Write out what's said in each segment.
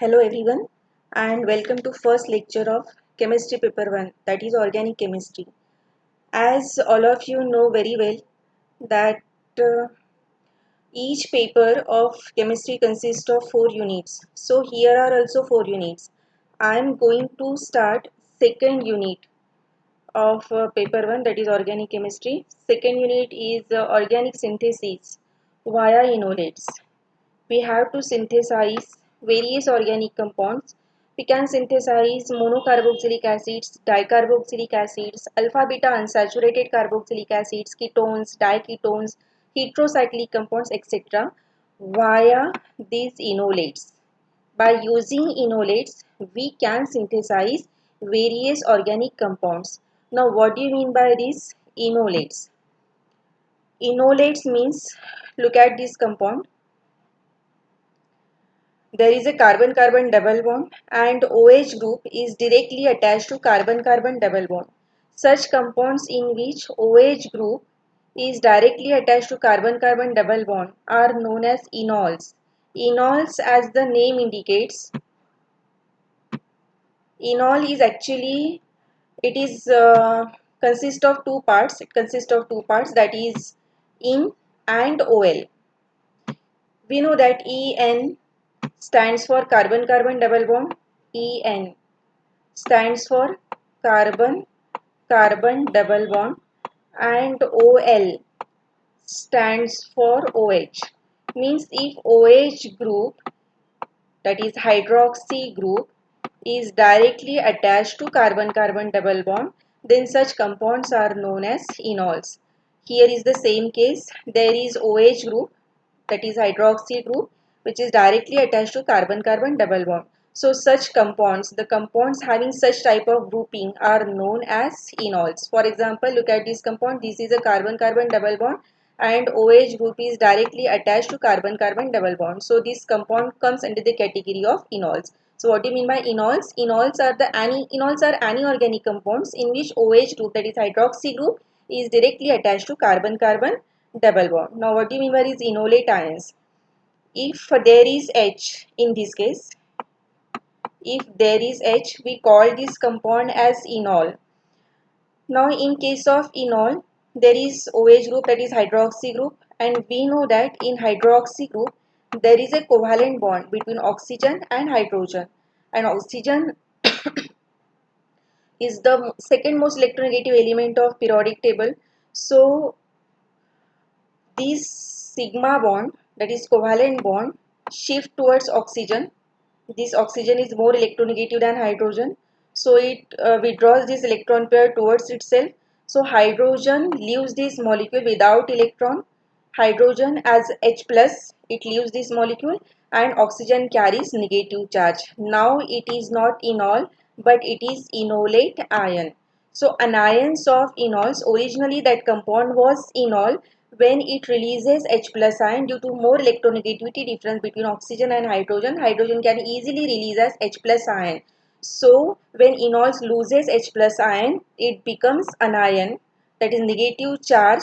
Hello everyone and welcome to first lecture of chemistry paper 1, that is organic chemistry. As all of you know very well that uh, each paper of chemistry consists of 4 units. So here are also 4 units. I am going to start second unit of paper 1, that is organic chemistry. Second unit is organic synthesis via enolates. We have to synthesize various organic compounds. We can synthesize monocarboxylic acids, dicarboxylic acids, alpha beta unsaturated carboxylic acids, ketones, diketones, heterocyclic compounds, etc. via these enolates. By using enolates, we can synthesize various organic compounds. Now, what do you mean by these enolates? Enolates means, look at this compound. There is a carbon-carbon double bond and OH group is directly attached to carbon-carbon double bond. Such compounds in which OH group is directly attached to carbon-carbon double bond are known as enols. Enols, as the name indicates, enol is actually, it is consists of two parts. It consists of two parts, that is in and ol. We know that En stands for carbon-carbon double bond. En stands for carbon-carbon double bond and Ol stands for OH. Means if OH group, that is hydroxy group, is directly attached to carbon-carbon double bond, then such compounds are known as enols. Here is the same case. There is OH group, that is hydroxy group, which is directly attached to carbon-carbon double bond. So such compounds, the compounds having such type of grouping are known as enols. For example, look at this compound. This is a carbon-carbon double bond and OH group is directly attached to carbon-carbon double bond. So this compound comes under the category of enols. So what do you mean by enols? Enols are anorganic compounds in which OH group, that is hydroxy group, is directly attached to carbon-carbon double bond. Now what do you mean by these enolate ions? If there is H in this case, if there is H, we call this compound as enol. Now in case of enol, there is OH group, that is hydroxy group, and we know that in hydroxy group there is a covalent bond between oxygen and hydrogen, and oxygen is the second most electronegative element of periodic table. So this sigma bond, that is covalent bond, shift towards oxygen. This oxygen is more electronegative than hydrogen, so it withdraws this electron pair towards itself. So hydrogen leaves this molecule without electron. Hydrogen as H plus, it leaves this molecule, and oxygen carries negative charge. Now it is not enol, but it is enolate ion. So anions of enols, originally that compound was enol. When it releases H plus ion, due to more electronegativity difference between oxygen and hydrogen, hydrogen can easily release as H plus ion. So when enols loses H plus ion, it becomes anion, that is negative charge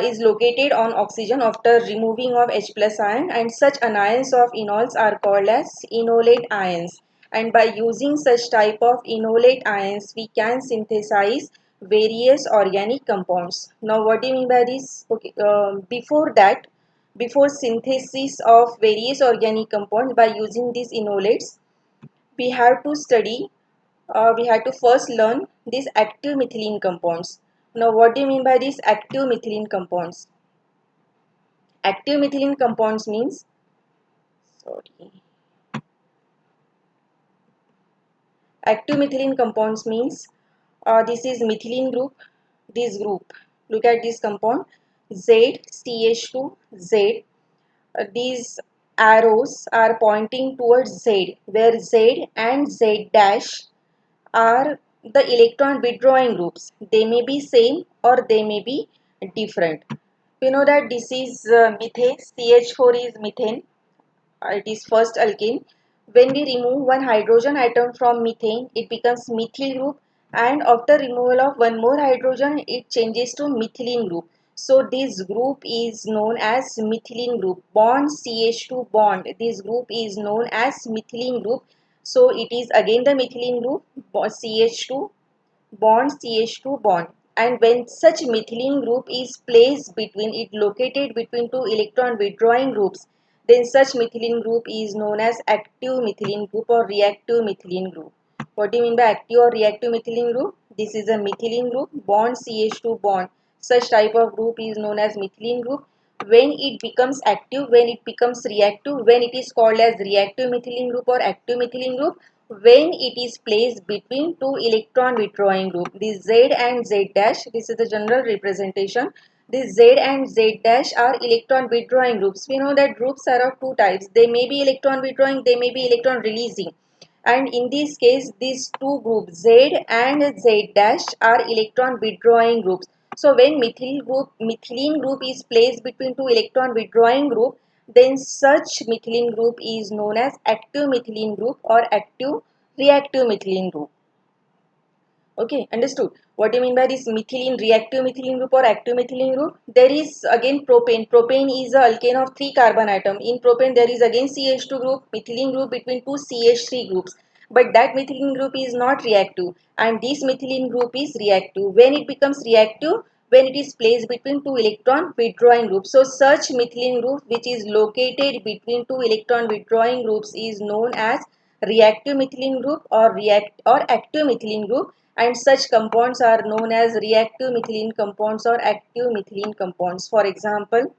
is located on oxygen after removing of H plus ion, and such anions of enols are called as enolate ions. And by using such type of enolate ions, we can synthesize various organic compounds. Now what do you mean by this? Okay, before that, before synthesis of various organic compounds by using these enolates, we have to study, we have to first learn these active methylene compounds. Now what do you mean by these active methylene compounds? Active methylene compounds means, sorry, active methylene compounds means this is methylene group, this group. Look at this compound ZCH2, Z. These arrows are pointing towards Z, where Z and Z dash are the electron withdrawing groups. They may be same or they may be different. We know that this is methane, CH4 is methane, it is first alkane. When we remove one hydrogen atom from methane, it becomes methyl group, and after removal of one more hydrogen, it changes to methylene group. So this group is known as methylene group. Bond CH2 bond. This group is known as methylene group. So it is again the methylene group CH2 bond CH2 bond. And when such methylene group is placed between it located between two electron withdrawing groups, then such methylene group is known as active methylene group or reactive methylene group. What do you mean by active or reactive methylene group? This is a methylene group bond CH2 bond. Such type of group is known as methylene group. When it becomes active, when it becomes reactive, when it is called as reactive methylene group or active methylene group, when it is placed between two electron withdrawing group. This Z and Z dash, this is the general representation. This Z and Z dash are electron withdrawing groups. We know that groups are of two types. They may be electron withdrawing, they may be electron releasing. And in this case, these two groups Z and Z dash are electron withdrawing groups. So when methylene group is placed between two electron withdrawing group, then such methylene group is known as active methylene group or active reactive methylene group. Okay, understood. What do you mean by this methylene, reactive methylene group or active methylene group? There is again propane. Propane is a alkane of 3 carbon atom. In propane there is again CH2 group, methylene group between two CH3 groups. But that methylene group is not reactive and this methylene group is reactive. When it becomes reactive, when it is placed between two electron withdrawing groups. So such methylene group which is located between two electron withdrawing groups is known as reactive methylene group or active methylene group, and such compounds are known as reactive methylene compounds or active methylene compounds. For example,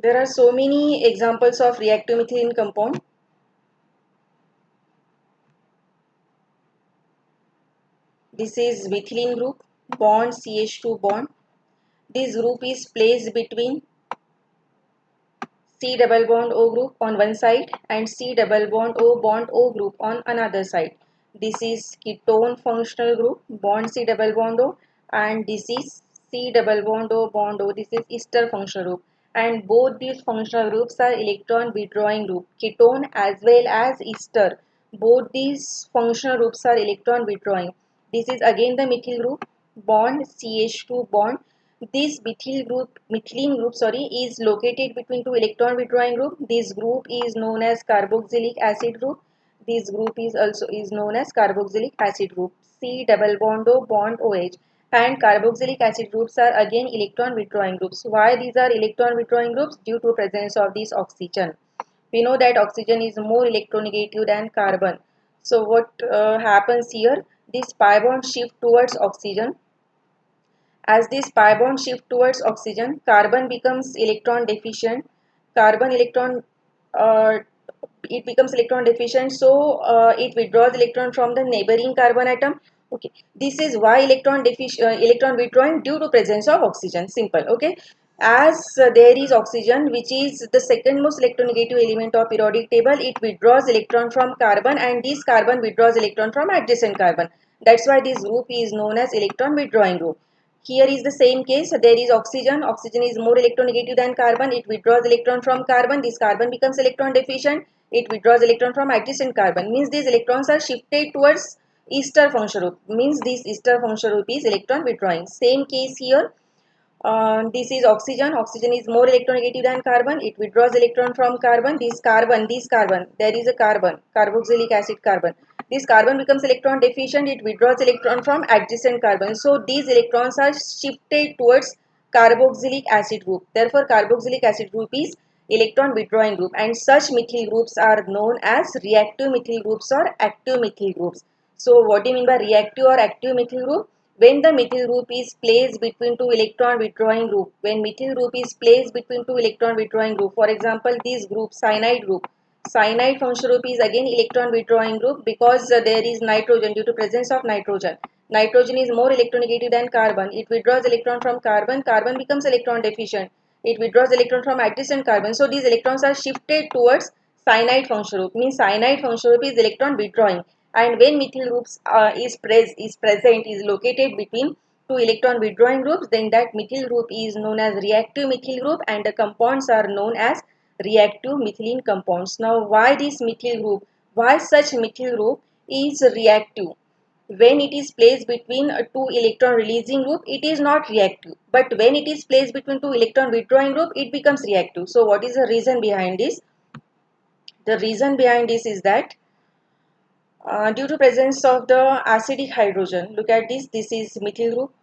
there are so many examples of reactive methylene compound. This is methylene group, bond CH2 bond. This group is placed between C double bond O group on one side and C double bond O group on another side. This is ketone functional group, bond C double bond O, and this is C double bond O. This is ester functional group. And both these functional groups are electron withdrawing group, ketone as well as ester. Both these functional groups are electron withdrawing. This is again the methyl group, bond CH2 bond. This methylene group, is located between two electron withdrawing group. This group is known as carboxylic acid group. This group is known as carboxylic acid group. C double bond O bond OH. And carboxylic acid groups are again electron withdrawing groups. Why these are electron withdrawing groups? Due to presence of this oxygen. We know that oxygen is more electronegative than carbon. So what happens here? This pi bond shift towards oxygen. As this pi bond shift towards oxygen, carbon becomes electron deficient. Carbon electron, uh, it becomes electron deficient, so it withdraws electron from the neighboring carbon atom. Okay, this is why electron withdrawing due to presence of oxygen. Simple. Okay, as there is oxygen, which is the second most electronegative element of periodic table, it withdraws electron from carbon, and this carbon withdraws electron from adjacent carbon. That's why this group is known as electron withdrawing group. Here is the same case. There is oxygen. Oxygen is more electronegative than carbon. It withdraws electron from carbon. This carbon becomes electron deficient. It withdraws electron from adjacent carbon. Means these electrons are shifted towards ester functional group. Means this ester functional group is electron withdrawing. Same case here. This is oxygen. Oxygen is more electronegative than carbon. It withdraws electron from carbon. This carbon, there is a carbon, carboxylic acid carbon. This carbon becomes electron deficient. It withdraws electron from adjacent carbon. So these electrons are shifted towards carboxylic acid group. Therefore, carboxylic acid group is electron withdrawing group, and such methyl groups are known as reactive methyl groups or active methyl groups. So what do you mean by reactive or active methyl group? When the methyl group is placed between two electron withdrawing group, when methyl group is placed between two electron withdrawing group, for example, this group, cyanide functional group is again electron withdrawing group because there is nitrogen due to presence of nitrogen. Nitrogen is more electronegative than carbon. It withdraws electron from carbon. Carbon becomes electron deficient. It withdraws electron from adjacent carbon. So these electrons are shifted towards cyanide functional group. Means cyanide functional group is electron withdrawing. And when methyl groups is located between two electron withdrawing groups, then that methyl group is known as reactive methyl group, and the compounds are known as reactive methylene compounds. Now, why this methyl group? why such methyl group is reactive. When it is placed between two electron releasing group, it is not reactive. But when it is placed between two electron withdrawing group, it becomes reactive. So what is the reason behind this? The reason behind this is that due to presence of the acidic hydrogen, look at this, this is methyl group,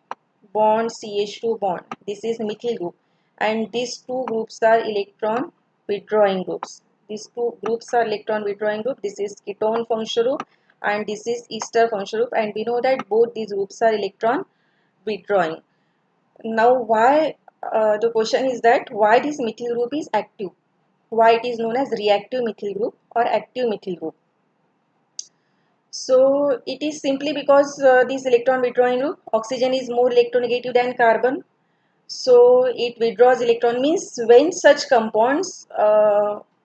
bond CH2 bond, this is methyl group, and these two groups are electron withdrawing groups. These two groups are electron withdrawing group. This is ketone functional group and this is ester functional group, and we know that both these groups are electron withdrawing. Now why the question is that why this methyl group is active, why it is known as reactive methyl group or active methyl group. So it is simply because this electron withdrawing group, oxygen is more electronegative than carbon. So it withdraws electron, means when such compounds,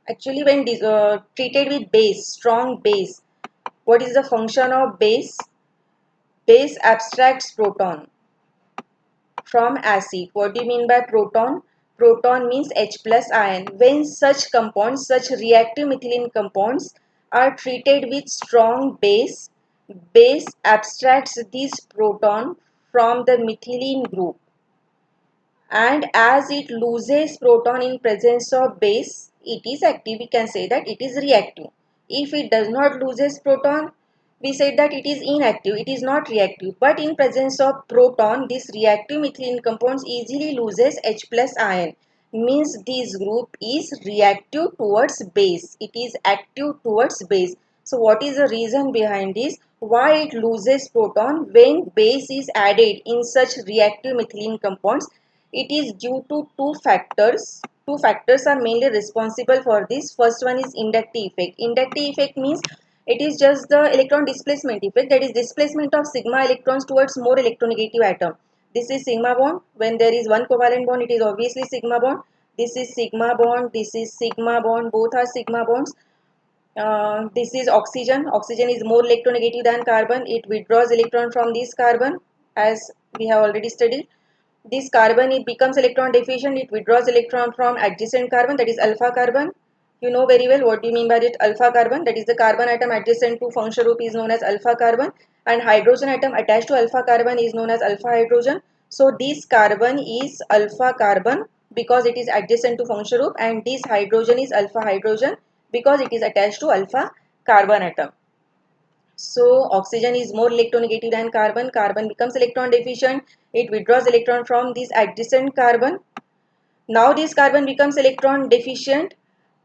actually when treated with base, strong base, what is the function of base? Base abstracts proton from acid. What do you mean by proton? Proton means H plus ion. When such compounds, such reactive methylene compounds are treated with strong base, base abstracts this proton from the methylene group, and as it loses proton in presence of base, it is active. We can say that it is reactive. If it does not loses proton, we said that it is inactive, it is not reactive. But in presence of proton, this reactive methylene compounds easily loses H plus ion, means this group is reactive towards base, it is active towards base. So what is the reason behind this? Why it loses proton when base is added in such reactive methylene compounds? It is due to two factors. Two factors are mainly responsible for this. First one is inductive effect. Inductive effect means it is just the electron displacement effect, that is displacement of sigma electrons towards more electronegative atom. This is sigma bond. When there is one covalent bond, it is obviously sigma bond. This is sigma bond. This is sigma bond. Both are sigma bonds. This is oxygen. Oxygen is more electronegative than carbon. It withdraws electron from this carbon, as we have already studied. This carbon, it becomes electron deficient, it withdraws electron from adjacent carbon, that is alpha carbon. You know very well what do you mean by that alpha carbon, that is the carbon atom adjacent to functional group is known as alpha carbon, and hydrogen atom attached to alpha carbon is known as alpha hydrogen. So this carbon is alpha carbon because it is adjacent to functional group, and this hydrogen is alpha hydrogen because it is attached to alpha carbon atom. So oxygen is more electronegative than carbon. Carbon becomes electron deficient. It withdraws electron from this adjacent carbon. Now this carbon becomes electron deficient.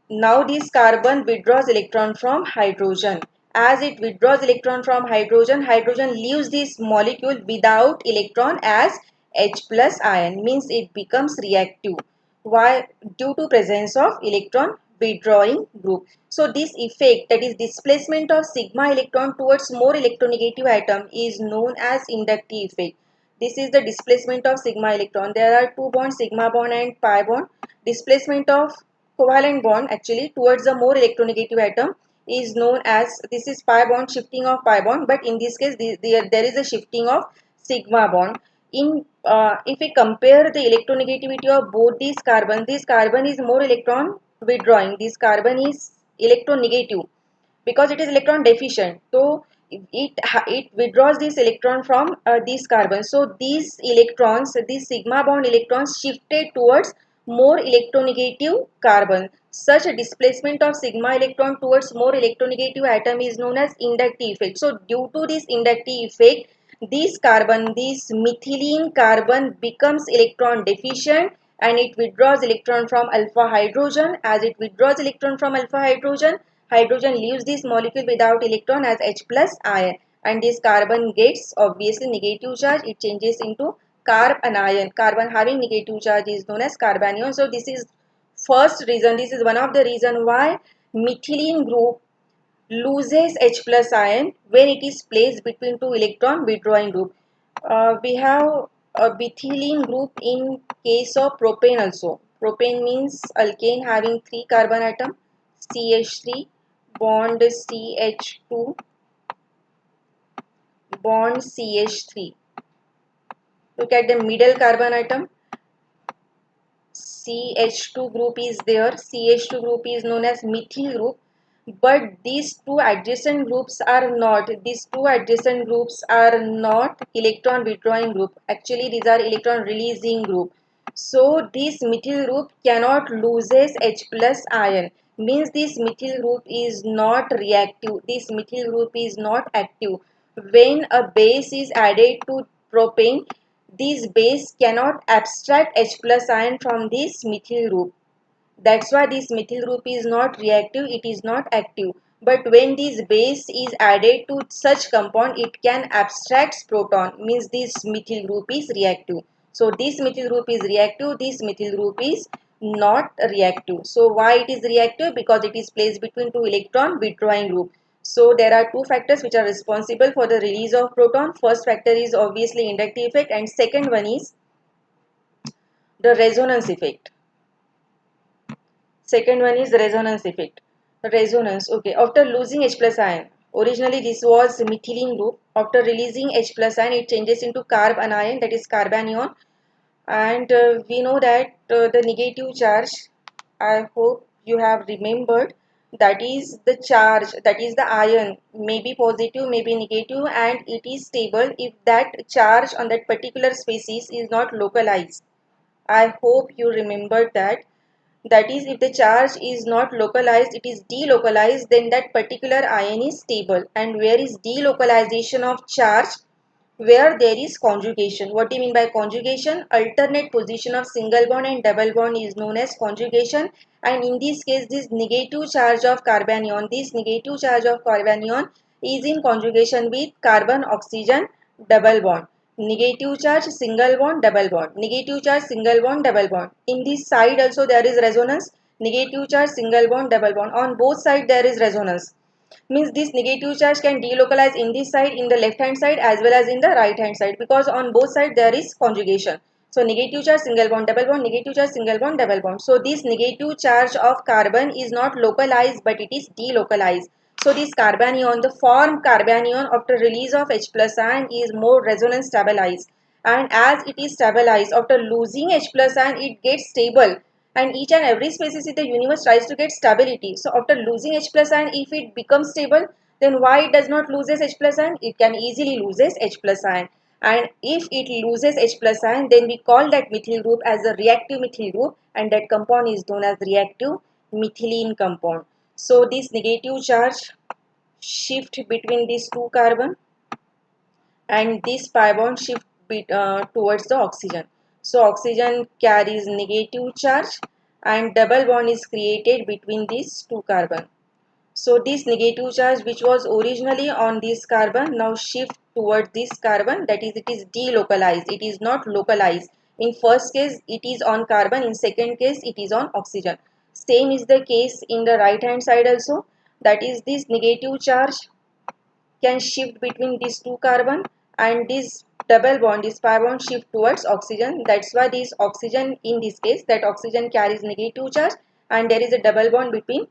Now this carbon withdraws electron from hydrogen. As it withdraws electron from hydrogen, hydrogen leaves this molecule without electron as H plus ion, means it becomes reactive. Why? Due to presence of electron withdrawing group. So this effect, that is displacement of sigma electron towards more electronegative atom, is known as inductive effect. This is the displacement of sigma electron. There are two bonds, sigma bond and pi bond. Displacement of covalent bond actually towards the more electronegative atom is known as, this is pi bond, shifting of pi bond, but in this case there is a shifting of sigma bond. In if we compare the electronegativity of both these carbon, this carbon is more electron withdrawing, this carbon is electronegative because it is electron deficient. So it withdraws this electron from this carbon. So these electrons, these sigma bond electrons shifted towards more electronegative carbon. Such a displacement of sigma electron towards more electronegative atom is known as inductive effect. So due to this inductive effect, this carbon, this methylene carbon becomes electron deficient and it withdraws electron from alpha hydrogen. As it withdraws electron from alpha hydrogen, hydrogen leaves this molecule without electron as H plus ion, and this carbon gets obviously negative charge. It changes into carbanion. Carbon having negative charge is known as carbanion. So this is first reason, this is one of the reason why methylene group loses H plus ion when it is placed between two electron withdrawing group. We have a methylene group in case of propane also. Propane means alkane having 3 carbon atom, CH3 bond CH2 bond CH3. Look at the middle carbon atom. CH2 group is there. CH2 group is known as methyl group. but these two adjacent groups are not electron withdrawing group. Actually these are electron releasing group. So this methyl group cannot loses H plus ion, means this methyl group is not reactive, this methyl group is not active. When a base is added to propane, this base cannot abstract H plus ion from this methyl group. That's why this methyl group is not reactive, it is not active. But when this base is added to such compound, it can abstract proton, means this methyl group is reactive. So this methyl group is reactive, this methyl group is not reactive. So why it is reactive? Because it is placed between two electron withdrawing group. So there are two factors which are responsible for the release of proton. First factor is obviously inductive effect, and second one is the resonance effect. Second one is resonance effect. Resonance, okay. After losing H plus ion, originally this was methylene group. After releasing H plus ion, it changes into carb anion, that is carbanion. And we know that the negative charge, I hope you have remembered, that is the charge, that is the ion, may be positive, may be negative, and it is stable if that charge on that particular species is not localized. I hope you remembered that. That is, if the charge is not localized, it is delocalized, then that particular ion is stable. And where is delocalization of charge? Where there is conjugation. What do you mean by conjugation? Alternate position of single bond and double bond is known as conjugation. And in this case, this negative charge of carbanion, is in conjugation with carbon oxygen double bond. Negative charge single bond double bond, negative charge single bond double bond. In this side also there is resonance, negative charge single bond double bond. On both sides there is resonance, means this negative charge can delocalize in this side, in the left hand side, as well as in the right hand side, because on both sides there is conjugation. So negative charge single bond double bond, negative charge single bond double bond. So this negative charge of carbon is not localized, but it is delocalized. So this carbanion, the form carbanion after release of H plus ion is more resonance stabilized, and as it is stabilized after losing H plus ion, it gets stable. And each and every species in the universe tries to get stability. So after losing H plus ion, if it becomes stable, then why it does not loses H plus ion? It can easily loses H plus ion. And if it loses H plus ion, then we call that methyl group as a reactive methyl group, and that compound is known as reactive methylene compound. So this negative charge shift between these two carbon, and this pi bond shift towards the oxygen. So oxygen carries negative charge and double bond is created between these two carbon. So this negative charge which was originally on this carbon now shift towards this carbon, that is it is delocalized, it is not localized. In first case it is on carbon, in second case it is on oxygen. Same is the case in the right hand side also, that is this negative charge can shift between these two carbon, and this double bond, this pi bond shift towards oxygen. That's why this oxygen, in this case that oxygen carries negative charge and there is a double bond between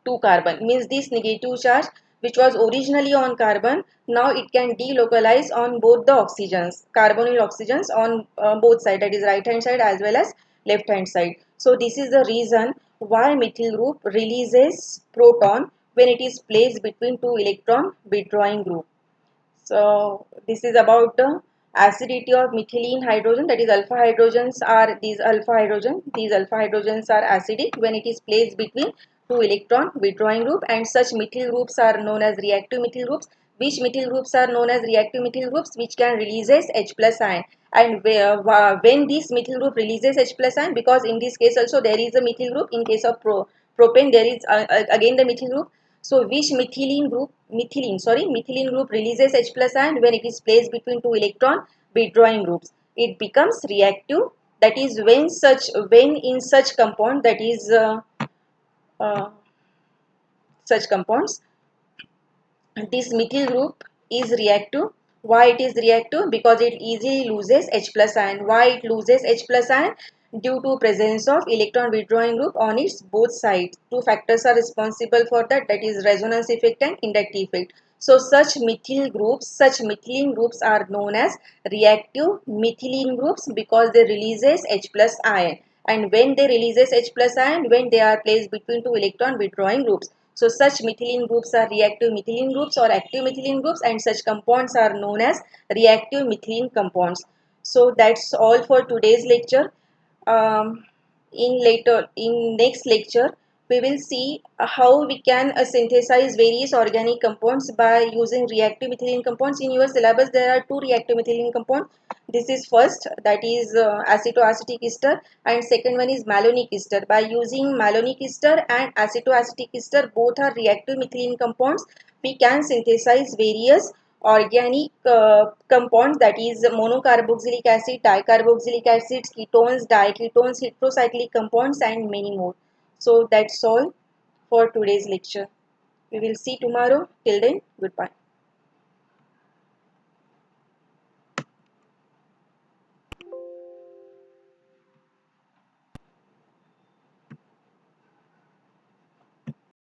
two carbon, means this negative charge which was originally on carbon, now it can delocalize on both the oxygens, carbonyl oxygens on both side, that is right hand side as well as left hand side. So this is the reason why methyl group releases proton when it is placed between two electron withdrawing group. So this is about the acidity of methylene hydrogen, that is alpha hydrogens are these alpha hydrogen. These alpha hydrogens are acidic when it is placed between two electron withdrawing group, and such methyl groups are known as reactive methyl groups. Which methyl groups are known as reactive methyl groups? Which can releases H plus ion. And when this methyl group releases H plus ion, because in this case also there is a methyl group, in case of propane there is again the methyl group. So which methylene group releases H plus ion when it is placed between two electron withdrawing groups? It becomes reactive. That is when in such compound, that is uh, such compounds, this methyl group is reactive. Why it is reactive? Because it easily loses H plus ion. Why it loses H plus ion? Due to presence of electron withdrawing group on its both sides. Two factors are responsible for that, that is resonance effect and inductive effect. So such methyl groups, such methylene groups are known as reactive methylene groups because they releases H plus ion. And when they releases H plus ion, when they are placed between two electron withdrawing groups. So such methylene groups are reactive methylene groups or active methylene groups, and such compounds are known as reactive methylene compounds. So that's all for today's lecture. In next lecture we will see how we can synthesize various organic compounds by using reactive methylene compounds. In your syllabus there are two reactive methylene compounds. This is first, that is acetoacetic ester, and second one is malonic ester. By using malonic ester and acetoacetic ester, both are reactive methylene compounds, we can synthesize various organic compounds, that is monocarboxylic acid, dicarboxylic acids, ketones, diketones, heterocyclic compounds, and many more. So that's all for today's lecture. We will see tomorrow. Till then, goodbye.